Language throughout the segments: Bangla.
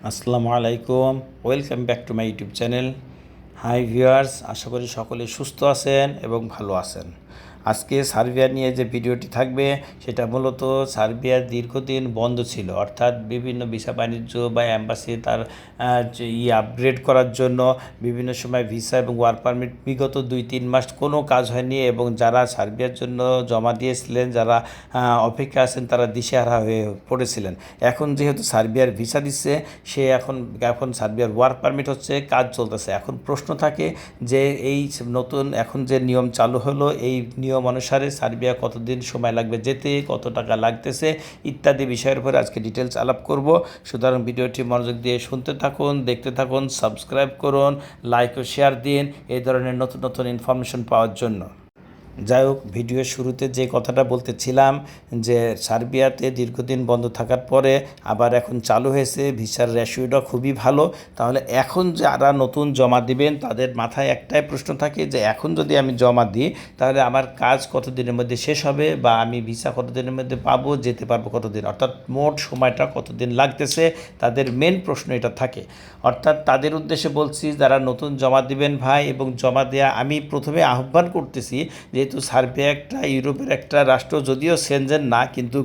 আসসালামু আলাইকুম, welcome back to my YouTube channel. Hi viewers, আশা করি সকলে সুস্থ আছেন এবং ভালো আছেন। আজকে সার্বিয়া নিয়ে যে ভিডিওটি থাকবে সেটা মূলত সার্বিয়ার দীর্ঘদিন বন্ধ ছিল, অর্থাৎ বিভিন্ন ভিসা বাণিজ্য বা অ্যাম্বাসি তার আপগ্রেড করার জন্য বিভিন্ন সময় ভিসা এবং ওয়ার্ক পারমিট বিগত 2-3 মাস কোনো কাজ হয়নি এবং যারা সার্বিয়ার জন্য জমা দিয়েছিলেন, যারা অপেক্ষা আছেন, তারা দিশেহারা হয়ে পড়েছিলেন। এখন যেহেতু সার্বিয়ার ভিসা দিচ্ছে, সে এখন সার্বিয়ার ওয়ার্ক পারমিট হচ্ছে, কাজ চলতেছে। এখন প্রশ্ন থাকে যে এই নতুন এখন যে নিয়ম চালু হলো, এই নিয়ম অনুসারে সার্বিয়া কতদিন সময় লাগবে যেতে, কত টাকা লাগতেছে ইত্যাদি বিষয়ের উপরে আজকে ডিটেলস আলাপ করব। সুতরাং ভিডিওটি মনোযোগ দিয়ে শুনতে থাকুন, দেখতে থাকুন, সাবস্ক্রাইব করুন, লাইক ও শেয়ার দিন এই ধরনের নতুন নতুন ইনফরমেশন পাওয়ার জন্য। যাই হোক, ভিডিওর শুরুতে যে কথাটা বলতেছিলাম যে সার্বিয়াতে দীর্ঘদিন বন্ধ থাকার পরে আবার এখন চালু হয়েছে, ভিসার রেশিওটা খুবই ভালো। তাহলে এখন যারা নতুন জমা দিবেন তাদের মাথায় একটাই প্রশ্ন থাকে যে এখন যদি আমি জমা দিই তাহলে আমার কাজ কতদিনের মধ্যে শেষ হবে, বা আমি ভিসা কতদিনের মধ্যে পাবো, যেতে পারবো কতদিন, অর্থাৎ মোট সময়টা কতদিন লাগতেছে। তাদের মেন প্রশ্ন এটা থাকে। অর্থাৎ তাদের উদ্দেশ্যে বলছি, যারা নতুন জমা দিবেন ভাই, এবং জমা দেয়া আমি প্রথমে আহ্বান করতেছি, যেহেতু সার্বিয়া একটা ইউরোপের একটা রাষ্ট্র, যদিও সেনজেন না, কিন্তু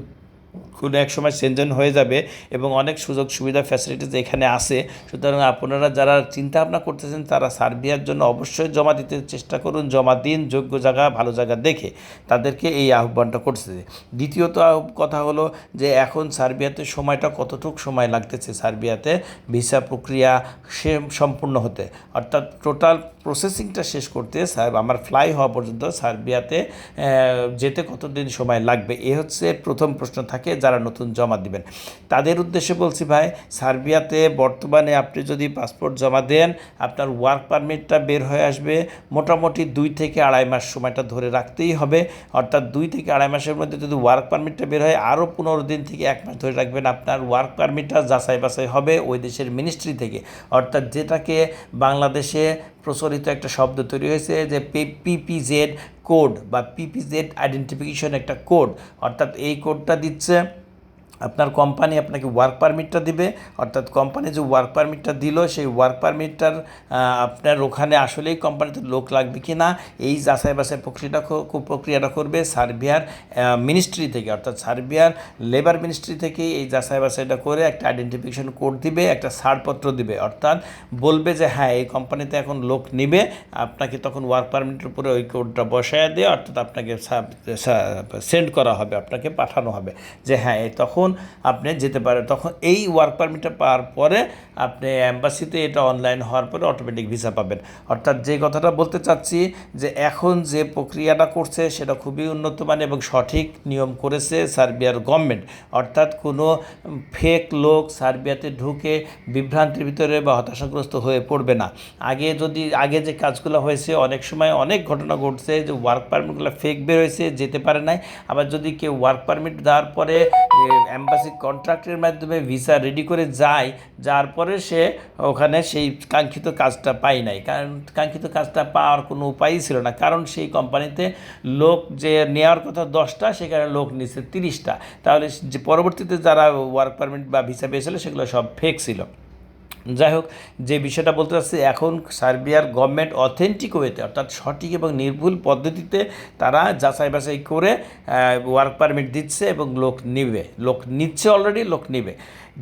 কোনো এক সময় সেনজেন হয়ে যাবে এবং অনেক সুযোগ সুবিধা ফ্যাসিলিটিস এখানে আছে। সুতরাং আপনারা যারা চিন্তা ভাবনা করতেছেন তারা সার্বিয়ার জন্য অবশ্যই জমা দিতে চেষ্টা করুন, জমা দিন যোগ্য জায়গা, ভালো জায়গা দেখে। তাদেরকে এই আহ্বানটা করতেছে। দ্বিতীয়ত কথা হলো যে এখন সার্বিয়াতে সময়টা কতটুকু সময় লাগতেছে সার্বিয়াতে ভিসা প্রক্রিয়া সম্পূর্ণ হতে, অর্থাৎ টোটাল প্রসেসিংটা শেষ করতে আমার ফ্লাই হওয়া পর্যন্ত সার্বিয়াতে যেতে কতদিন সময় লাগবে, এ হচ্ছে প্রথম প্রশ্ন থাকে যারা নতুন জমা দিবেন। তাদের উদ্দেশ্যে বলছি ভাই, সার্বিয়াতে বর্তমানে আপনি যদি পাসপোর্ট জমা দেন, আপনার ওয়ার্ক পারমিটটা বের হয়ে আসবে মোটামুটি 2 থেকে 2.5 মাস, সময়টা ধরে রাখতেই হবে। অর্থাৎ 2 থেকে 2.5 মাসের মধ্যে যদি ওয়ার্ক পারমিটটা বের হয়, আরও 15 দিন থেকে 1 মাস ধরে রাখবেন, আপনার ওয়ার্ক পারমিটটা যাচাই বাছাই হবে ওই দেশের মিনিস্ট্রি থেকে। অর্থাৎ যেটাকে বাংলাদেশে প্রচলিত একটা শব্দ তৈরি হয়েছে যে পিপিজেড কোড বা পিপিজেড আইডেন্টিফিকেশন একটা কোড, অর্থাৎ এই কোডটা দিচ্ছে আপনার কোম্পানি, আপনাকে ওয়ার্ক পারমিটটা দিবে। অর্থাৎ কোম্পানি যে ওয়ার্ক পারমিটটা দিল, সেই ওয়ার্ক পারমিটটার আপনার ওখানে আসলেই কোম্পানিতে লোক লাগবে কি না, এই যাচাই বাছাই প্রক্রিয়াটা করবে সার্বিয়ার মিনিস্ট্রি থেকে, অর্থাৎ সার্বিয়ার লেবার মিনিস্ট্রি থেকে এই যাচাই বাছাইটা করে একটা আইডেন্টিফিকেশন কোড দিবে, একটা ছাড়পত্র দিবে। অর্থাৎ বলবে যে হ্যাঁ, এই কোম্পানিতে এখন লোক নিবে, আপনাকে তখন ওয়ার্ক পারমিটের উপরে ওই কোডটা বসায় দিয়ে, অর্থাৎ আপনাকে সেন্ড করা হবে, আপনাকে পাঠানো হবে যে হ্যাঁ তখন আপনি যেতে পারেন। তখন এই ওয়ার্ক পারমিটটা পাওয়ার পরে আপনি অ্যাম্বাসিতে এটা অনলাইন হওয়ার পরে অটোমেটিক ভিসা পাবেন। অর্থাৎ যে কথাটা বলতে চাচ্ছি যে এখন যে প্রক্রিয়াটা করছে সেটা খুবই উন্নত মানের এবং সঠিক নিয়ম করেছে সার্বিয়ার গভর্নমেন্ট। অর্থাৎ কোনো ফেক লোক সার্বিয়াতে ঢুকে বিভ্রান্তির ভিতরে বা হতাশাগ্রস্ত হয়ে পড়বে না। আগে যে কাজগুলো হয়েছে, অনেক সময় অনেক ঘটনা ঘটছে যে ওয়ার্ক পারমিটগুলো ফেক বের হয়েছে, যেতে পারে নাই। আবার যদি কেউ ওয়ার্ক পারমিট দেওয়ার পরে অ্যাম্বাসি কন্ট্রাক্টের মাধ্যমে ভিসা রেডি করে যাওয়ার পরে সে ওখানে সেই কাঙ্ক্ষিত কাজটা পায় নাই, কারণ কাঙ্ক্ষিত কাজটা পাওয়ার কোনো উপায়ই ছিল না, কারণ সেই কোম্পানিতে লোক যে নেওয়ার কথা 10টা, সেখানে লোক নিচ্ছে 30টা। তাহলে যে পরবর্তীতে যারা ওয়ার্ক পারমিট বা ভিসা পেয়েছিল সেগুলো সব ফেক ছিল। যাই হোক, যে বিষয়টা বলতে চাচ্ছি, এখন সার্বিয়ার গভর্নমেন্ট অথেন্টিক ওয়েতে, অর্থাৎ সঠিক এবং নির্ভুল পদ্ধতিতে তারা যাচাই বাছাই করে ওয়ার্ক পারমিট দিচ্ছে এবং লোক নিচ্ছে অলরেডি, লোক নিবে।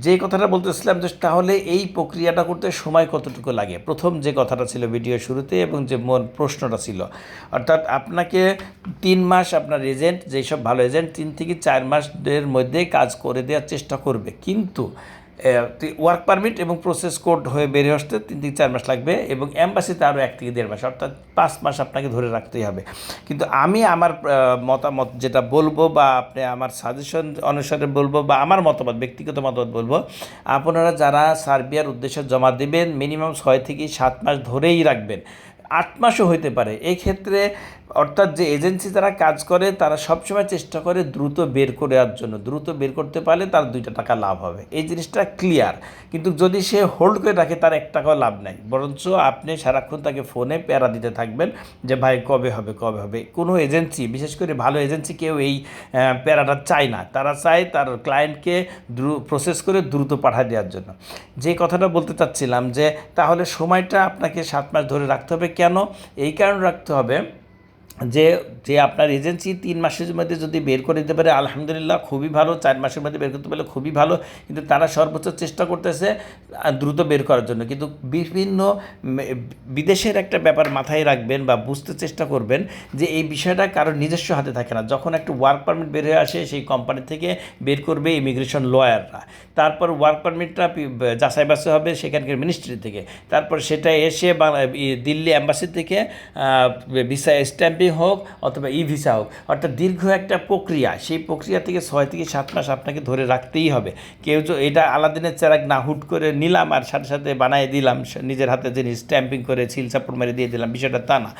যে কথাটা বলতেছিলাম যে তাহলে এই প্রক্রিয়াটা করতে সময় কতটুকু লাগে, প্রথম যে কথাটা ছিল ভিডিও শুরুতে এবং যে মূল প্রশ্নটা ছিল, অর্থাৎ আপনাকে 3 মাস আপনার এজেন্ট, যেসব ভালো এজেন্ট 3 থেকে 4 মাসের মধ্যে কাজ করে দেওয়ার চেষ্টা করবে, কিন্তু ওয়ার্ক পারমিট এবং প্রসেস কোড হয়ে বেরিয়ে আসতে 3 থেকে 4 মাস লাগবে, এবং অ্যাম্বাসিতে আরও 1 থেকে 1.5 মাস, অর্থাৎ 5 মাস আপনাকে ধরে রাখতেই হবে। কিন্তু আমি আমার মতামত যেটা বলবো, বা আপনি আমার সাজেশন অনুসারে বলবো, বা আমার মতামত, ব্যক্তিগত মতামত বলবো, আপনারা যারা সার্বিয়ার উদ্দেশ্যে জমা দেবেন মিনিমাম 6 থেকে 7 মাস ধরেই রাখবেন। 8 মাসও হইতে পারে। এই ক্ষেত্রে অর্থাৎ যে এজেন্সি যারা কাজ করে তারা সবসময় চেষ্টা করে দ্রুত বের করে দেওয়ার জন্য, দ্রুত বের করতে পারলে তার 2টা টাকা লাভ হবে, এই জিনিসটা ক্লিয়ার। কিন্তু যদি সে হোল্ড করে রাখে তার 1 টাকাও লাভ নাই, বরঞ্চ আপনি সারাক্ষণ তাকে ফোনে প্যারা দিতে থাকবেন যে ভাই কবে হবে কবে হবে। কোনো এজেন্সি, বিশেষ করে ভালো এজেন্সি, কেউ এই প্যারাটা চায় না। তারা চায় তার ক্লায়েন্টকে প্রসেস করে দ্রুত পাঠিয়ে দেওয়ার জন্য। যে কথাটা বলতে চাচ্ছিলাম যে তাহলে সময়টা আপনাকে 7 মাস ধরে রাখতে হবে। কেন? এই কারণে রাখতে হবে যে যে আপনার এজেন্সি 3 মাসের মধ্যে যদি বের করে দিতে পারে আলহামদুলিল্লাহ, খুবই ভালো। 4 মাসের মধ্যে বের করতে পারলে খুবই ভালো। কিন্তু তারা সর্বোচ্চ চেষ্টা করতেছে দ্রুত বের করার জন্য। কিন্তু বিভিন্ন বিদেশের একটা ব্যাপার মাথায় রাখবেন বা বুঝতে চেষ্টা করবেন যে এই বিষয়টা কারোর নিজস্ব হাতে থাকে না। যখন একটা ওয়ার্ক পারমিট বের হয়ে আসে সেই কোম্পানি থেকে বের করবে ইমিগ্রেশন লয়াররা, তারপর ওয়ার্ক পারমিটটা যাচাই বাছাই হবে সেখানকার মিনিস্ট্রি থেকে, তারপর সেটা এসে দিল্লি অ্যাম্বাসি থেকে ভিসা স্ট্যাম্পিং হোক অথবা ই ভিসা হোক, অর্থাৎ দীর্ঘ একটা প্রক্রিয়া। সেই প্রক্রিয়া থেকে 6 থেকে 7 মাস আপনাকে ধরে রাখতেই হবে। কেউ তো এটা আলাদিনের চেরাগ না, হুট করে নিলাম আর সাথে সাথে বানিয়ে দিলাম, নিজের হাতে জিনিস স্ট্যাম্পিং করে সিল সাপোর্ট মেরে দিয়ে দিলাম, বিষয়টা তা না।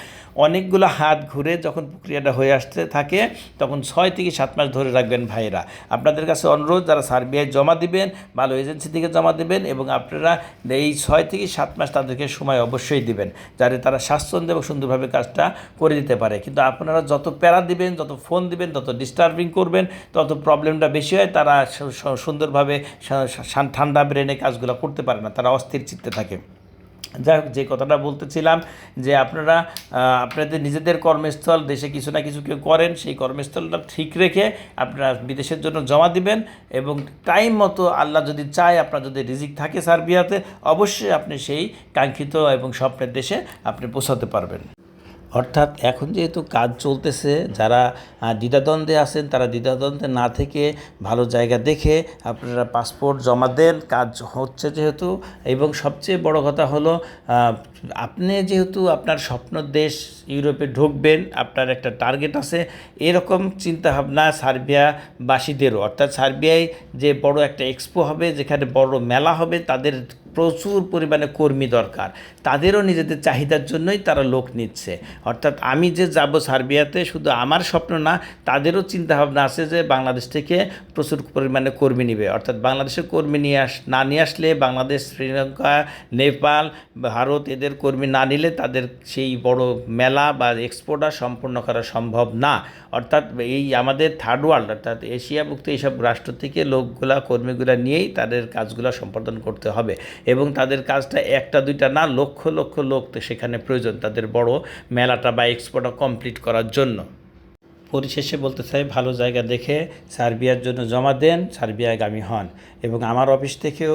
অনেকগুলো হাত ঘুরে যখন প্রক্রিয়াটা হয়ে আসতে থাকে তখন 6 থেকে 7 মাস ধরে রাখবেন ভাইরা। আপনাদের কাছে অনুরোধ, যারা সার্বিয়ায় জমা দিবেন ভালো এজেন্সি থেকে জমা দেবেন এবং আপনারা এই 6 থেকে 7 মাস তাদেরকে সময় অবশ্যই দিবেন, যাতে তারা স্বাচ্ছন্দ্য এবং সুন্দরভাবে কাজটা করে দিতে পারে। কিন্তু আপনারা যত প্যারা দিবেন, যত ফোন দিবেন, তত ডিস্টার্বিং করবেন, তত প্রবলেমটা বেশি হয়। তারা সুন্দরভাবে ঠান্ডা ব্রেনে কাজগুলো করতে পারে না, তারা অস্থির চিত্তে থাকে। যাই হোক, যে কথাটা বলতেছিলাম যে আপনারা আপনাদের নিজেদের কর্মস্থল দেশে কিছু না কিছু কেউ করেন, সেই কর্মস্থলটা ঠিক রেখে আপনারা বিদেশের জন্য জমা দিবেন এবং টাইম মতো আল্লাহ যদি চায়, আপনার যদি রিজিক থাকে সার্বিয়াতে, অবশ্যই আপনি সেই কাঙ্ক্ষিত এবং স্বপ্নের দেশে আপনি পৌঁছাতে পারবেন। অর্থাৎ এখন যেহেতু কাজ চলতেছে, যারা দ্বিধাদ্বন্দ্বে আছেন তারা দ্বিধাদ্বন্দ্বে না থেকে ভালো জায়গা দেখে আপনারা পাসপোর্ট জমা দেন। কাজ হচ্ছে যেহেতু, এবং সবচেয়ে বড় কথা হলো আপনি যেহেতু আপনার স্বপ্ন দেশ ইউরোপে ঢুকবেন, আপনার একটা টার্গেট আছে, এরকম চিন্তাভাবনা সার্বিয়াবাসীদেরও। অর্থাৎ সার্বিয়ায় যে বড় একটা এক্সপো হবে, যেখানে বড় মেলা হবে, তাদের প্রচুর পরিমাণে কর্মী দরকার। তাদেরও নিজেদের চাহিদার জন্যই তারা লোক নিচ্ছে। অর্থাৎ আমি যে যাব সার্বিয়াতে, শুধু আমার স্বপ্ন না, তাদেরও চিন্তাভাবনা আছে যে বাংলাদেশ থেকে প্রচুর পরিমাণে কর্মী নেবে। অর্থাৎ বাংলাদেশের কর্মী নিয়ে আসলে বাংলাদেশ, শ্রীলঙ্কা, নেপাল, ভারত এদের কর্মী না নিলে তাদের সেই বড় মেলা বা এক্সপোটা সম্পূর্ণ করা সম্ভব না। অর্থাৎ এই আমাদের থার্ড ওয়ার্ল্ড, অর্থাৎ এশিয়াভুক্ত এইসব রাষ্ট্র থেকে লোকগুলা, কর্মীগুলা নিয়েই তাদের কাজগুলো সম্পাদন করতে হবে এবং তাদের কাজটা 1টা 2টা না, লক্ষ লক্ষ লোক তো সেখানে প্রয়োজন তাদের বড় মেলাটা বা এক্সপোটা কমপ্লিট করার জন্য। পরিশেষে বলতে চাই, ভালো জায়গা দেখে সার্বিয়ার জন্য জমা দেন, সার্বিয়াগামী হন। এবং আমার অফিস থেকেও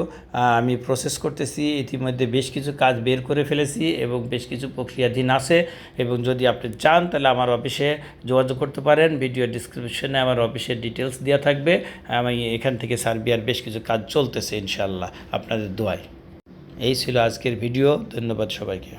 আমি প্রসেস করতেছি, ইতিমধ্যে বেশ কিছু কাজ বের করে ফেলেছি এবং বেশ কিছু প্রক্রিয়াধীন আছে। এবং যদি আপনি চান তাহলে আমার অফিসে যোগাযোগ করতে পারেন। ভিডিও ডিসক্রিপশনে আমার অফিসের ডিটেলস দেওয়া থাকবে। আমি এখান থেকে সার্বিয়ার বেশ কিছু কাজ চলতেছে ইনশাআল্লাহ, আপনাদের দোয়ায়। এই ছিল আজকের ভিডিও। ধন্যবাদ সবাইকে।